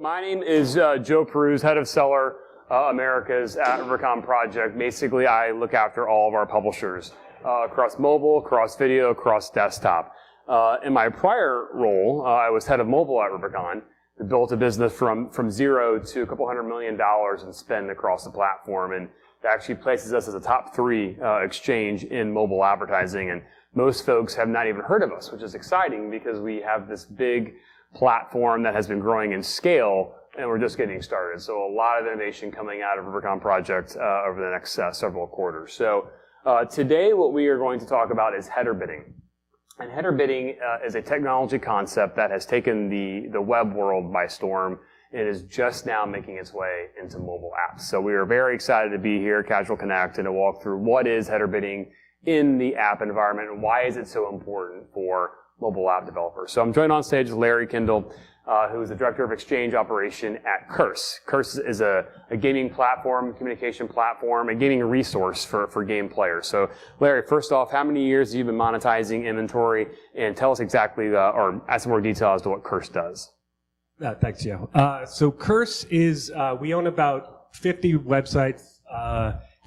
my name is Joe Prusz, head of seller Americas at Rubicon Project. Basically, I look after all of our publishers across mobile, across video, across desktop. In my prior role, I was head of mobile at Rubicon. We built a business from zero to a couple $100 million in spend across the platform, and that actually places us as a top 3 exchange in mobile advertising. And most folks have not even heard of us, which is exciting because we have this big platform that has been growing in scale, and we're just getting started. So a lot of innovation coming out of Rubicon Project over the next several quarters. So today what we are going to talk about is header bidding. And header bidding is a technology concept that has taken the web world by storm and is just now making its way into mobile apps. So we are very excited to be here at Casual Connect and to walk through what is header bidding in the app environment and why is it so important for mobile app developers. So I'm joined on stage with Larry Kandall, who is the Director of Exchange Operation at Curse. Curse is a gaming platform, communication platform, a gaming resource for game players. So Larry, first off, how many years have you been monetizing inventory? And tell us exactly, or add some more detail as to what Curse does. Thanks, Joe. So Curse is, we own about 50 websites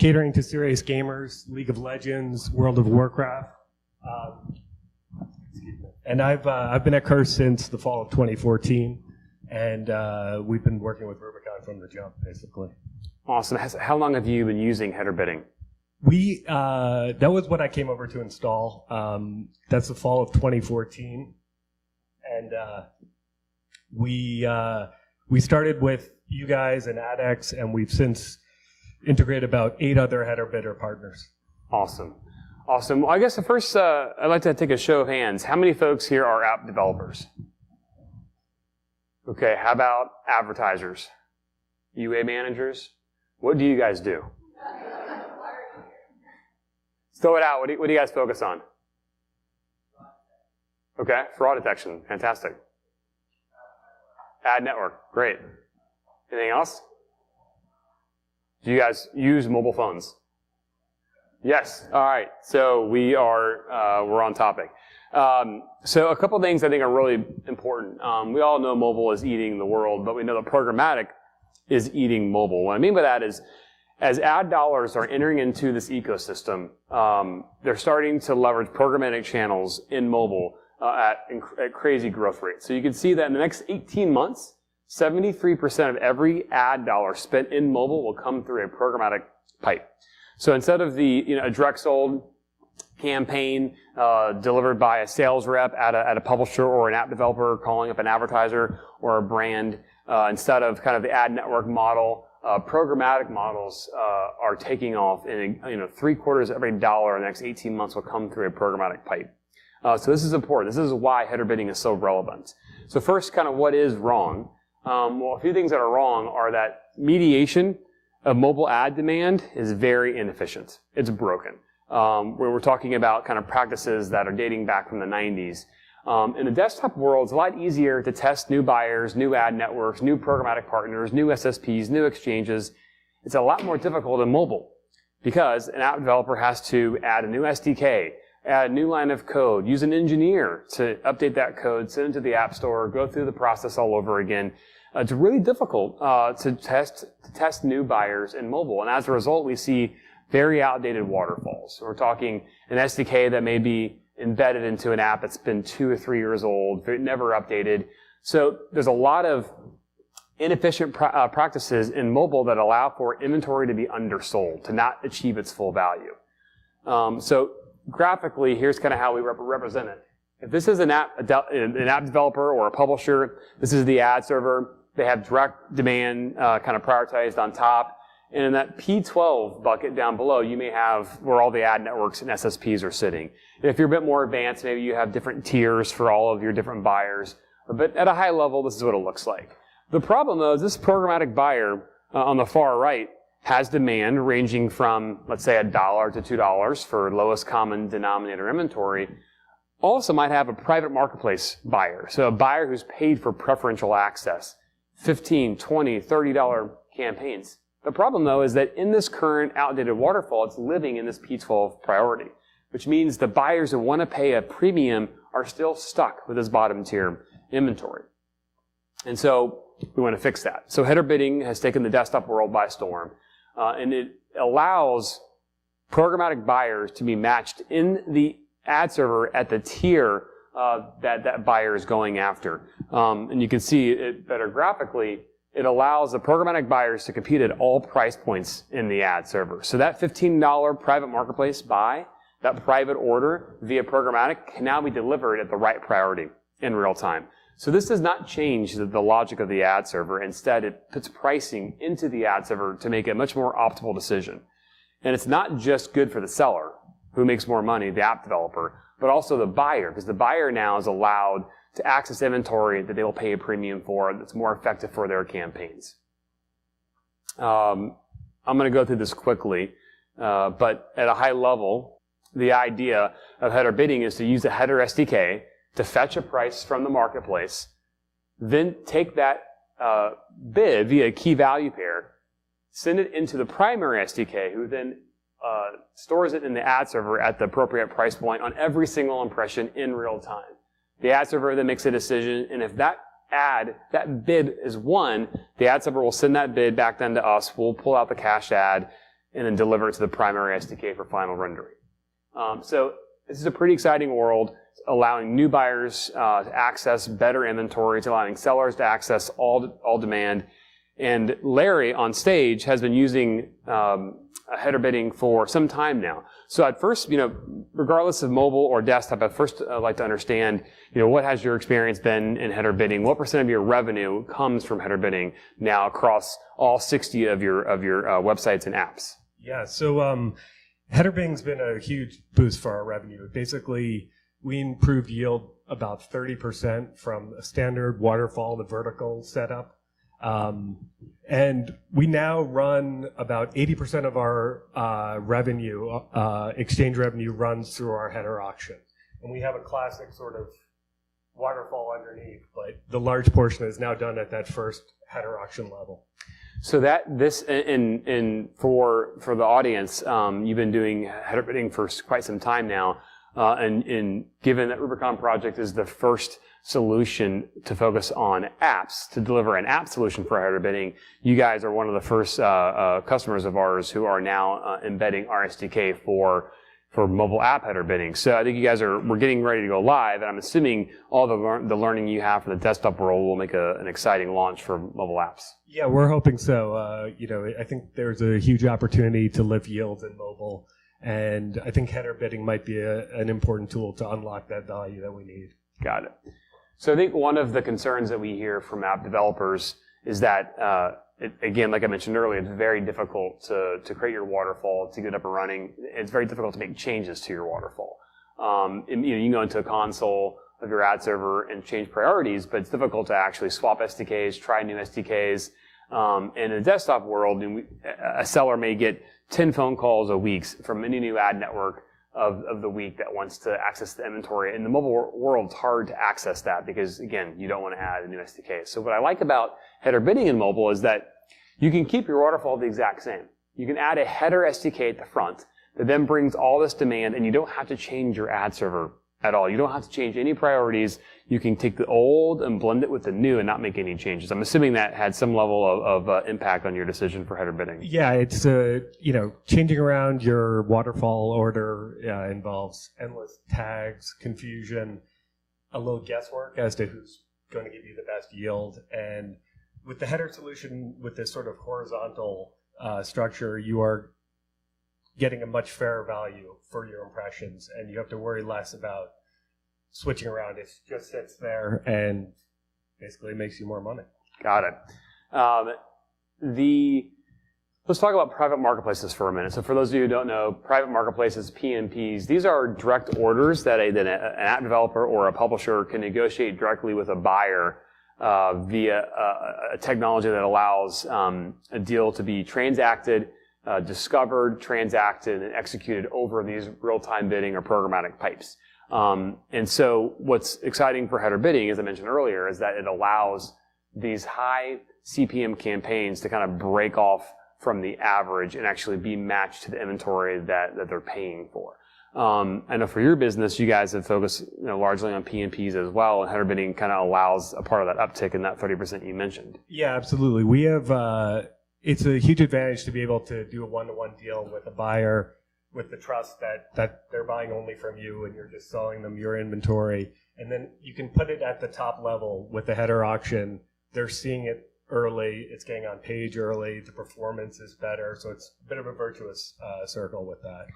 catering to serious gamers, League of Legends, World of Warcraft. And I've been at Curse since the fall of 2014, and we've been working with Rubicon from the jump, basically. Awesome. How long have you been using header bidding? That was what I came over to install. That's the fall of 2014, and we started with you guys and AdX, and we've since integrated about 8 other header bidder partners. Awesome. Awesome. Well, I guess the first, I'd like to take a show of hands. How many folks here are app developers? Okay, how about advertisers? UA managers? What do you guys do? Throw it out. What do you guys focus on? Okay, fraud detection. Fantastic. Ad network. Great. Anything else? Do you guys use mobile phones? Yes. All right. So we're on topic. So a couple things I think are really important. We all know mobile is eating the world, but we know that programmatic is eating mobile. What I mean by that is, as ad dollars are entering into this ecosystem, they're starting to leverage programmatic channels in mobile at crazy growth rates. So you can see that in the next 18 months, 73% of every ad dollar spent in mobile will come through a programmatic pipe. So instead of a direct sold campaign delivered by a sales rep at a publisher or an app developer calling up an advertiser or a brand, instead of kind of the ad network model, programmatic models are taking off, and 3/4 of every dollar in the next 18 months will come through a programmatic pipe. So this is important. This is why header bidding is so relevant. So first, kind of what is wrong? Well, a few things that are wrong are that mediation of mobile ad demand is very inefficient. It's broken. Where we're talking about kind of practices that are dating back from the 90s. In the desktop world, it's a lot easier to test new buyers, new ad networks, new programmatic partners, new SSPs, new exchanges. It's a lot more difficult in mobile because an app developer has to add a new SDK, add a new line of code, use an engineer to update that code, send it to the App Store, go through the process all over again. It's really difficult to test new buyers in mobile, and as a result, we see very outdated waterfalls. So we're talking an SDK that may be embedded into an app that's been 2 or 3 years old, never updated. So there's a lot of inefficient practices in mobile that allow for inventory to be undersold, to not achieve its full value. So graphically, here's kind of how we represent it. If this is an app developer or a publisher, this is the ad server. They have direct demand kind of prioritized on top. And in that P12 bucket down below, you may have where all the ad networks and SSPs are sitting. And if you're a bit more advanced, maybe you have different tiers for all of your different buyers. But at a high level, this is what it looks like. The problem, though, is this programmatic buyer on the far right has demand ranging from, let's say, $1 to $2 for lowest common denominator inventory. Also might have a private marketplace buyer. So a buyer who's paid for preferential access. $15, $20, $30 campaigns. The problem, though, is that in this current outdated waterfall, it's living in this P12 priority, which means the buyers who want to pay a premium are still stuck with this bottom tier inventory. And so, we want to fix that. So header bidding has taken the desktop world by storm, and it allows programmatic buyers to be matched in the ad server at the tier that buyer is going after. And you can see it better graphically. It allows the programmatic buyers to compete at all price points in the ad server. So that $15 private marketplace buy, that private order via programmatic can now be delivered at the right priority in real time. So this does not change the logic of the ad server. Instead, it puts pricing into the ad server to make a much more optimal decision. And it's not just good for the seller, who makes more money, the app developer, but also the buyer, because the buyer now is allowed to access inventory that they will pay a premium for that's more effective for their campaigns. I'm going to go through this quickly, but at a high level, the idea of header bidding is to use the header SDK to fetch a price from the marketplace, then take that bid via a key value pair, send it into the primary SDK, who then stores it in the ad server at the appropriate price point on every single impression in real time. The ad server then makes a decision, and if that bid is won, the ad server will send that bid back then to us. We'll pull out the cached ad and then deliver it to the primary SDK for final rendering. So this is a pretty exciting world. It's allowing new buyers to access better inventory. It's allowing sellers to access all demand. And Larry on stage has been using header bidding for some time now. So at first, regardless of mobile or desktop, I'd first like to understand, what has your experience been in header bidding? What % of your revenue comes from header bidding now across all 60 of your websites and apps? Yeah, so header bidding's been a huge boost for our revenue. Basically, we improved yield about 30% from a standard waterfall to vertical setup. And we now run about 80% of our revenue, exchange revenue runs through our header auction. And we have a classic sort of waterfall underneath, but the large portion is now done at that first header auction level. So for the audience, you've been doing header bidding for quite some time now, and given that Rubicon Project is the first solution to focus on apps, to deliver an app solution for header bidding, you guys are one of the first customers of ours who are now embedding our SDK for mobile app header bidding. So I think you guys we're getting ready to go live, and I'm assuming all the learning you have for the desktop world will make an exciting launch for mobile apps. Yeah, we're hoping so. I think there's a huge opportunity to lift yields in mobile, and I think header bidding might be an important tool to unlock that value that we need. Got it. So I think one of the concerns that we hear from app developers is that, again, like I mentioned earlier, it's very difficult to create your waterfall, to get up and running. It's very difficult to make changes to your waterfall. You can go into a console of your ad server and change priorities, but it's difficult to actually swap SDKs, try new SDKs. In the desktop world, a seller may get 10 phone calls a week from any new ad network of the week that wants to access the inventory. In the mobile world, it's hard to access that because, again, you don't want to add a new SDK. So what I like about header bidding in mobile is that you can keep your waterfall the exact same. You can add a header SDK at the front that then brings all this demand, and you don't have to change your ad server at all. You don't have to change any priorities. You can take the old and blend it with the new and not make any changes. I'm assuming that had some level of impact on your decision for header bidding. Yeah, it's changing around your waterfall order involves endless tags, confusion, a little guesswork as to who's going to give you the best yield. And with the header solution, with this sort of horizontal structure, you are getting a much fairer value for your impressions, and you have to worry less about switching around. It just sits there and basically makes you more money. Got it. Let's talk about private marketplaces for a minute. So for those of you who don't know, private marketplaces, PMPs, these are direct orders that an app developer or a publisher can negotiate directly with a buyer via a technology that allows a deal to be transacted, discovered, transacted, and executed over these real-time bidding or programmatic pipes. And so what's exciting for header bidding, as I mentioned earlier, is that it allows these high CPM campaigns to kind of break off from the average and actually be matched to the inventory that they're paying for. I know for your business, you guys have focused largely on PMPs as well, and header bidding kind of allows a part of that uptick in that 30% you mentioned. Yeah, absolutely. We have it's a huge advantage to be able to do a one-to-one deal with a buyer with the trust that they're buying only from you and you're just selling them your inventory. And then you can put it at the top level with the header auction. They're seeing it early. It's getting on page early. The performance is better. So it's a bit of a virtuous circle with that.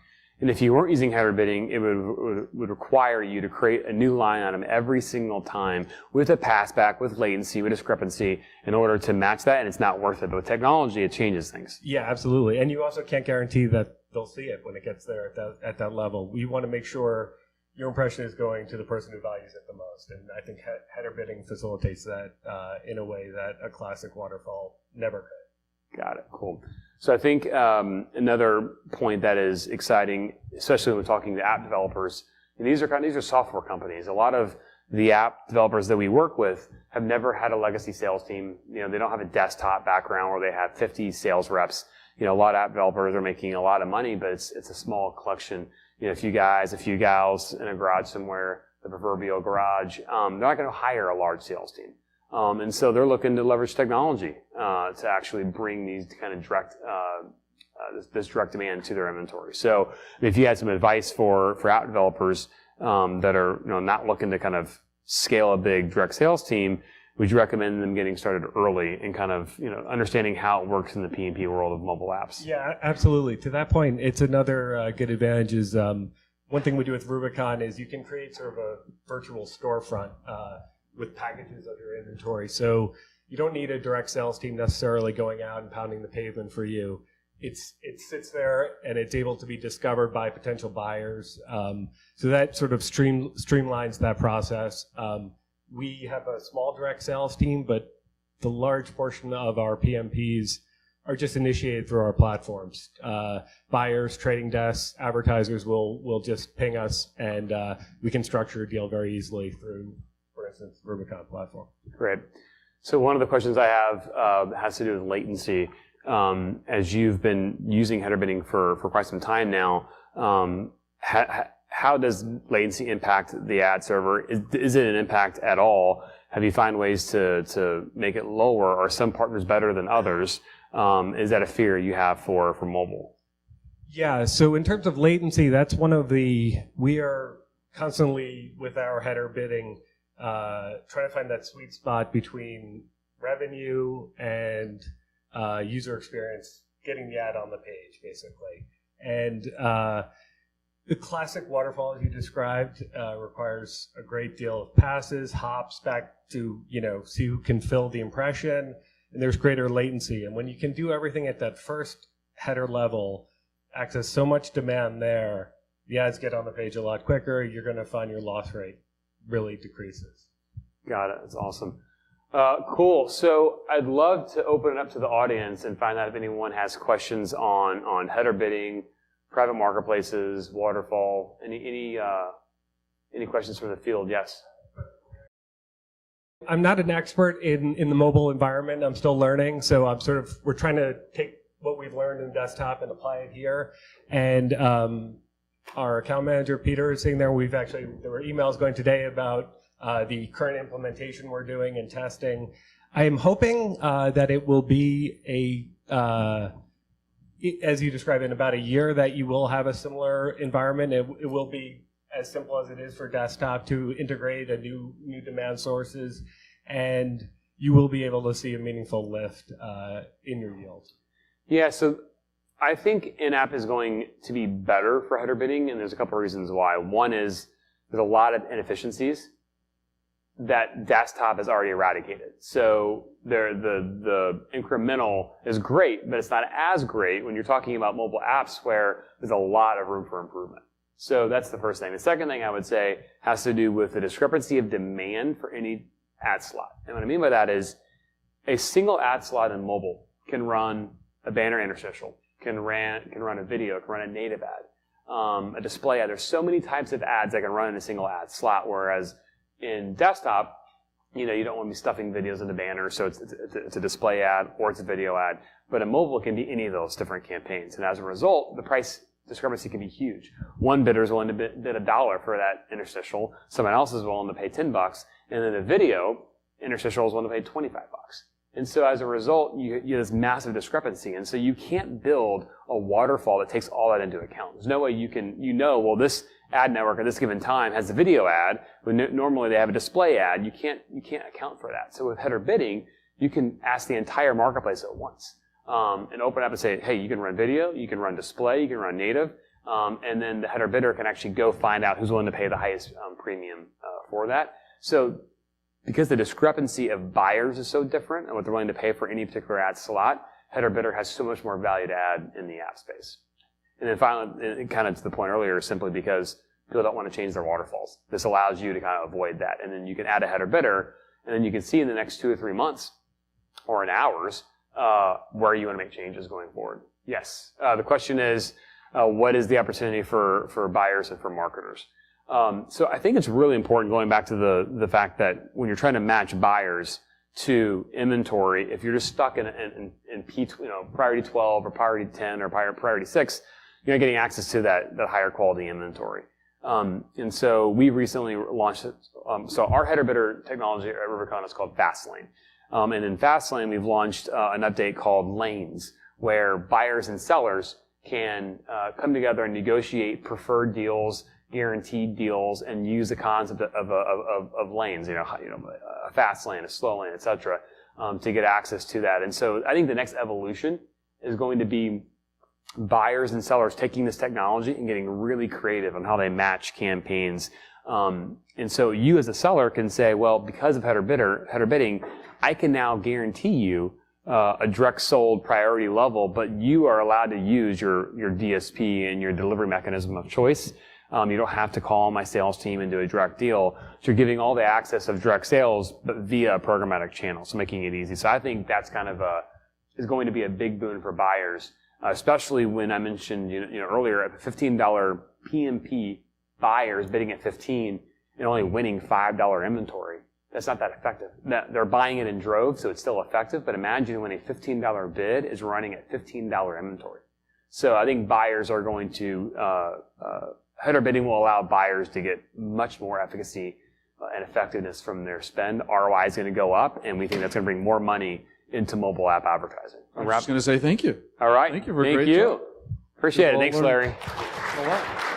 And if you weren't using header bidding, it would require you to create a new line item every single time with a passback, with latency, with discrepancy in order to match that, and it's not worth it. But with technology, it changes things. Yeah, absolutely. And you also can't guarantee that they'll see it when it gets there at that level. We want to make sure your impression is going to the person who values it the most. And I think header bidding facilitates that in a way that a classic waterfall never could. Got it. Cool. So I think another point that is exciting, especially when we're talking to app developers, these are software companies. A lot of the app developers that we work with have never had a legacy sales team. They don't have a desktop background where they have 50 sales reps. A lot of app developers are making a lot of money, but it's a small collection. A few guys, a few gals in a garage somewhere, the proverbial garage. They're not going to hire a large sales team. And so they're looking to leverage technology to actually bring these kind of this direct demand to their inventory. So if you had some advice for app developers that are not looking to kind of scale a big direct sales team, would you recommend them getting started early and kind of understanding how it works in the PMP world of mobile apps? Yeah, absolutely. To that point, it's another good advantage is one thing we do with Rubicon is you can create sort of a virtual storefront with packages of your inventory. So you don't need a direct sales team necessarily going out and pounding the pavement for you. It sits there and it's able to be discovered by potential buyers. So that sort of streamlines that process. We have a small direct sales team, but the large portion of our PMPs are just initiated through our platforms. Buyers, trading desks, advertisers will just ping us, and we can structure a deal very easily through, for instance, the Rubicon platform. Great. So one of the questions I have has to do with latency. As you've been using header bidding for quite some time now, how does latency impact the ad server? Is it an impact at all? Have you found ways to make it lower? Are some partners better than others? Is that a fear you have for mobile? Yeah, so in terms of latency, that's we are constantly with our header bidding trying to find that sweet spot between revenue and user experience, getting the ad on the page, basically. And the classic waterfall, as you described, requires a great deal of passes, hops back to, see who can fill the impression, and there's greater latency. And when you can do everything at that first header level, access so much demand there, the ads get on the page a lot quicker, you're going to find your loss rate really decreases. Got it. That's awesome. Cool. So I'd love to open it up to the audience and find out if anyone has questions on header bidding, private marketplaces, waterfall. Any questions from the field? Yes. I'm not an expert in the mobile environment. I'm still learning, so we're trying to take what we've learned in desktop and apply it here. And our account manager Peter is sitting there. There were emails going today about the current implementation we're doing and testing. I am hoping that it will be as you described, in about a year that you will have a similar environment. It will be as simple as it is for desktop to integrate a new demand sources, and you will be able to see a meaningful lift in your yield. Yeah, so I think in-app is going to be better for header bidding, and there's a couple of reasons why. One is there's a lot of inefficiencies that desktop has already eradicated. So the incremental is great, but it's not as great when you're talking about mobile apps where there's a lot of room for improvement. So that's the first thing. The second thing I would say has to do with the discrepancy of demand for any ad slot. And what I mean by that is a single ad slot in mobile can run a banner interstitial, can run a video, can run a native ad, a display ad. There's so many types of ads that can run in a single ad slot, whereas in desktop, you don't want to be stuffing videos into banners, so it's a display ad or it's a video ad. But in mobile, it can be any of those different campaigns. And as a result, the price discrepancy can be huge. One bidder is willing to bid $1 for that interstitial. Someone else is willing to pay $10, and then the video interstitial is willing to pay $25. And so as a result, you get this massive discrepancy. And so you can't build a waterfall that takes all that into account. There's no way well, this ad network at this given time has a video ad, when normally they have a display ad. You can't account for that. So with header bidding, you can ask the entire marketplace at once, and open up and say, hey, you can run video, you can run display, you can run native, and then the header bidder can actually go find out who's willing to pay the highest premium for that. So because the discrepancy of buyers is so different and what they're willing to pay for any particular ad slot, header bidder has so much more value to add in the app space. And then finally, kind of to the point earlier, simply because people don't want to change their waterfalls. This allows you to kind of avoid that. And then you can add a header bidder, and then you can see in the next 2 or 3 months or in hours where you want to make changes going forward. Yes. The question is, what is the opportunity for buyers and for marketers? So I think it's really important, going back to the fact that when you're trying to match buyers to inventory, if you're just stuck in priority 12 or priority 10 or priority 6, you're not getting access to that higher quality inventory. And so we recently launched so our header bidder technology at Rubicon is called Fastlane. And in Fastlane, we've launched an update called Lanes, where buyers and sellers can come together and negotiate preferred deals, guaranteed deals, and use the concept of lanes, a fast lane, a slow lane, etc., to get access to that. And so I think the next evolution is going to be buyers and sellers taking this technology and getting really creative on how they match campaigns. And so you as a seller can say, well, because of header bidding, I can now guarantee you a direct sold priority level, but you are allowed to use your DSP and your delivery mechanism of choice. You don't have to call my sales team and do a direct deal. So you're giving all the access of direct sales, but via a programmatic channel, so making it easy. So I think that's kind of is going to be a big boon for buyers, especially when I mentioned earlier at the $15 PMP, buyers bidding at $15 and only winning $5 inventory. That's not that effective. They're buying it in droves, so it's still effective. But imagine when a $15 bid is running at $15 inventory. So I think buyers are going to header bidding will allow buyers to get much more efficacy and effectiveness from their spend. ROI is going to go up, and we think that's going to bring more money into mobile app advertising. I'm just going to say thank you. All right. Thank you for a great job. Appreciate it. Thanks, Larry. A lot.